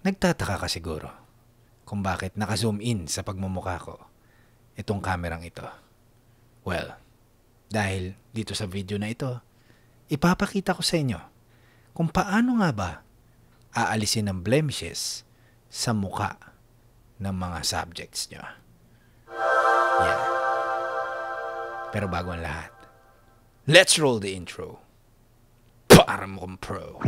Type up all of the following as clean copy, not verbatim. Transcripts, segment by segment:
Nagtataka ka siguro kung bakit naka-zoom in sa pagmumukha ko itong kamerang ito. Well, dahil dito sa video na ito, ipapakita ko sa inyo kung paano nga ba aalisin ang blemishes sa mukha ng mga subjects nyo. Yeah. Pero bago ang lahat, let's roll the intro. Para mukhang pro.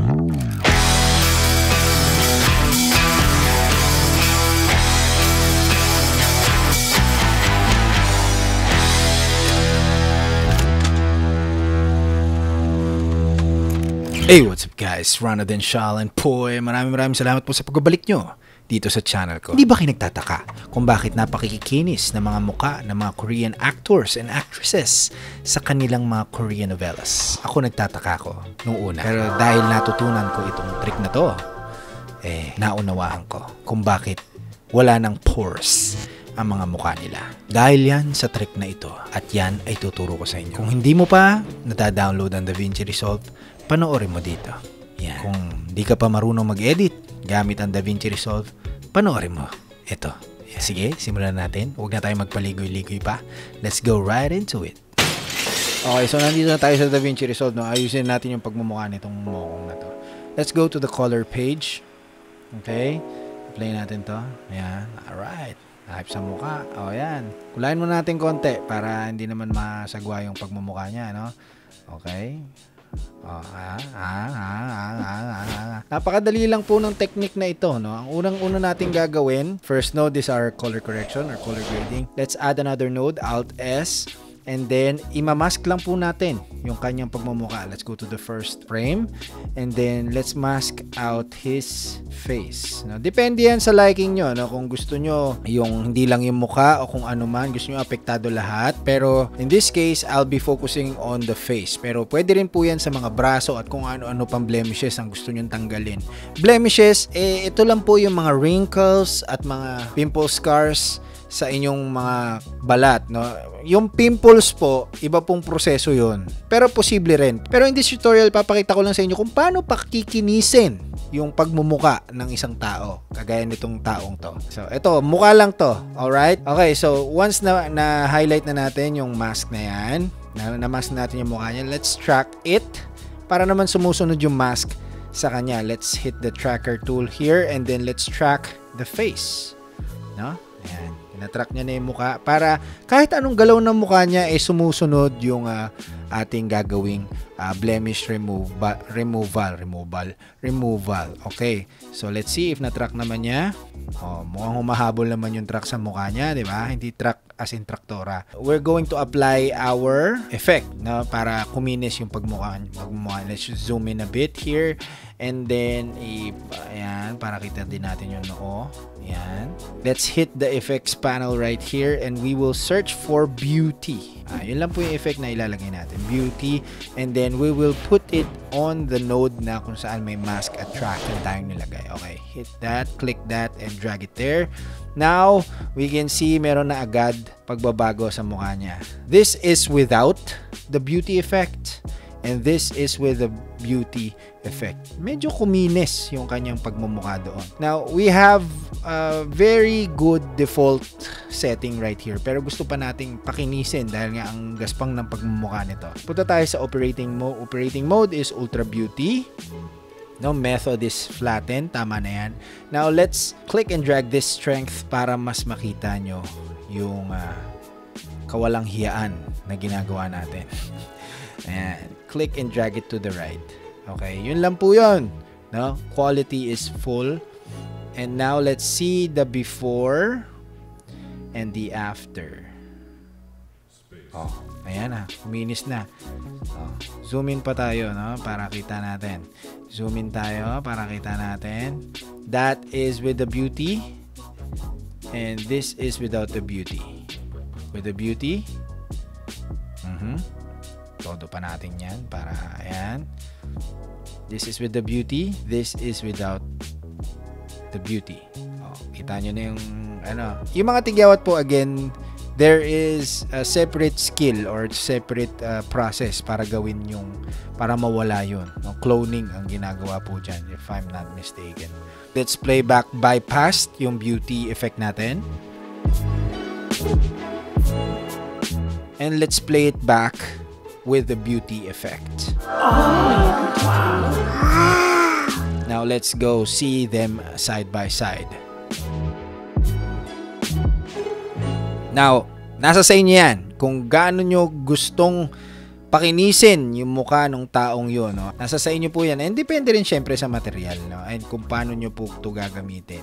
Hey, what's up guys? Ronaldin Shalan po. Maraming salamat po sa pagbabalik nyo dito sa channel ko. Hindi ba kayo nagtataka kung bakit napakikinis ng mga muka ng mga Korean actors and actresses sa kanilang mga Korean novelas? Ako nagtataka ko nung una. Pero dahil natutunan ko itong trick na to, naunawaan ko kung bakit wala ng pores ang mga mukha nila. Dahil yan sa trick na ito at yan ay tuturo ko sa inyo. Kung hindi mo pa nata-download ang DaVinci Resolve, panoorin mo dito. Yan. Kung di ka pa marunong mag-edit gamit ang DaVinci Resolve, panoorin mo. Ito. Yan. Sige, simulan natin. Huwag na tayo magpaligoy-ligoy pa. Let's go right into it. Okay, so nandito na tayo sa DaVinci Resolve. No? Ayusin natin yung pagmumukha nitong mokong na to. Let's go to the color page. Okay. Play natin to. Ayan. Alright. Hype sa mukha. O, yan. Kulayin mo natin konti para hindi naman masagwa yung pagmumukha niya, no? Okay. Napakadali lang po ng technique na ito, no? Ang unang-una nating gagawin, first node is our color correction or color grading. Let's add another node, Alt S, and then imamask lang po natin yung kanyang pagmumukha. Let's go to the first frame and then let's mask out his face. No, depende yan sa liking nyo, no? Kung gusto nyo yung hindi lang yung mukha o kung ano man, gusto nyo apektado lahat. Pero in this case, I'll be focusing on the face. Pero pwede rin po yan sa mga braso at kung ano-ano pang blemishes ang gusto nyo tanggalin. Blemishes, ito lang po yung mga wrinkles at mga pimple scars sa inyong mga balat, no? Yung pimples po, iba pong proseso yon. Pero posible rin. Pero in this tutorial, papakita ko lang sa inyo kung paano pakikinisin yung pagmumuka ng isang tao. Kagaya nitong taong to. So, ito, mukha lang to. Alright? Okay, so once na highlight na natin yung mask na yan, na-mask natin yung mukha niya, let's track it para naman sumusunod yung mask sa kanya. Let's hit the tracker tool here and then let's track the face. No? Ayan. Natrack niya na yung mukha para kahit anong galaw ng mukha niya sumusunod yung ating gagawing blemish removal. Okay. So let's see if na-track naman niya. Mukhang humahabol naman yung track sa mukha niya, di ba? Hindi track as in traktora. We're going to apply our effect, no, para kuminis yung pagmukha. Let's zoom in a bit here and then ayan, para kita din natin yung noo. Ayan. Let's hit the effects panel right here and we will search for beauty. Yun lang po yung effect na ilalagay natin. Beauty. And then we will put it on the node na kung saan may mask at tracking tayong nilagay. Okay. Hit that. Click that and drag it there. Now, we can see meron na agad pagbabago sa mukha niya. This is without the beauty effect. And this is with the beauty effect. Medyo kuminis yung kanyang pagmumukha doon. Now, we have a very good default setting right here. Pero gusto pa nating pakinisin dahil nga ang gaspang ng pagmumukha nito. Punta tayo sa operating mode. Operating mode is Ultra Beauty. No, method is flatten. Tama na yan. Now, let's click and drag this strength para mas makita nyo yung kawalang hiyaan na ginagawa natin. Ayan. Click and drag it to the right. Okay, yun lang po yun. No? Quality is full. And now, let's see the before and the after. Ayan na. Kuminis na. Zoom in pa tayo, no? Para kita natin. Zoom in tayo para kita natin. That is with the beauty. And this is without the beauty. With the beauty. Todo pa natin yan para ayan. This is with the beauty. This is without the beauty. Kita nyo na yung yung mga tigyawat po again, there is a separate skill or separate process para gawin para mawala yun. No? Cloning ang ginagawa po dyan, if I'm not mistaken. Let's play back bypass yung beauty effect natin. And let's play it back with the beauty effect. Now let's go see them side by side. Now, nasa sa inyo yan kung gaano nyo gustong pakinisin yung mukha ng taong yun. No? Nasa sa inyo po yan. And depende rin syempre sa material. No? And kung paano nyo po ito gagamitin.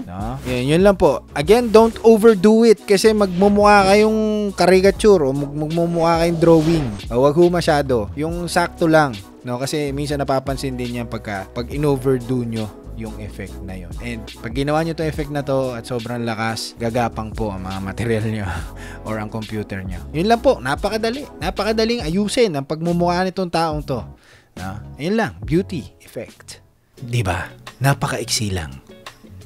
No? Yun lang po. Again, don't overdo it kasi magmumukha kayong caricature o magmumukha kayong drawing. Huwag ho masyado. Yung sakto lang. No? Kasi minsan napapansin din yan pag in-overdo nyo yung effect na yun. And pag ginawa nyo itong effect na to at sobrang lakas, gagapang po ang mga material nyo or ang computer nyo. Yun lang po. Napakadali. Napakadaling ayusin ang pagmumukha nitong taong to. No? Yun lang. Beauty effect. Diba? Napakaiksi lang.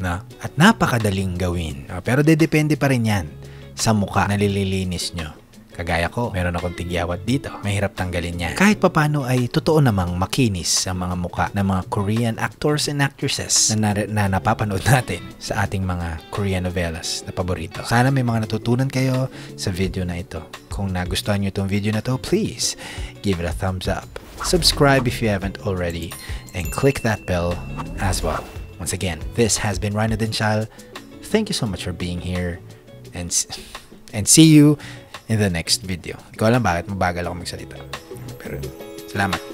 No? At napakadaling gawin. Pero depende pa rin yan sa mukha na nililinis nyo. Kagaya ko, meron akong tigyawat dito. Mahirap tanggalin yan. Kahit papano ay totoo namang makinis ang mga mukha ng mga Korean actors and actresses na napapanood natin sa ating mga Korean novelas na paborito. Sana may mga natutunan kayo sa video na ito. Kung nagustuhan nyo itong video na to, please give it a thumbs up. Subscribe if you haven't already and click that bell as well. Once again, this has been Rhino Denshal. Thank you so much for being here and see you in the next video. Ikaw lang bakit mabagal ako magsalita. Pero salamat.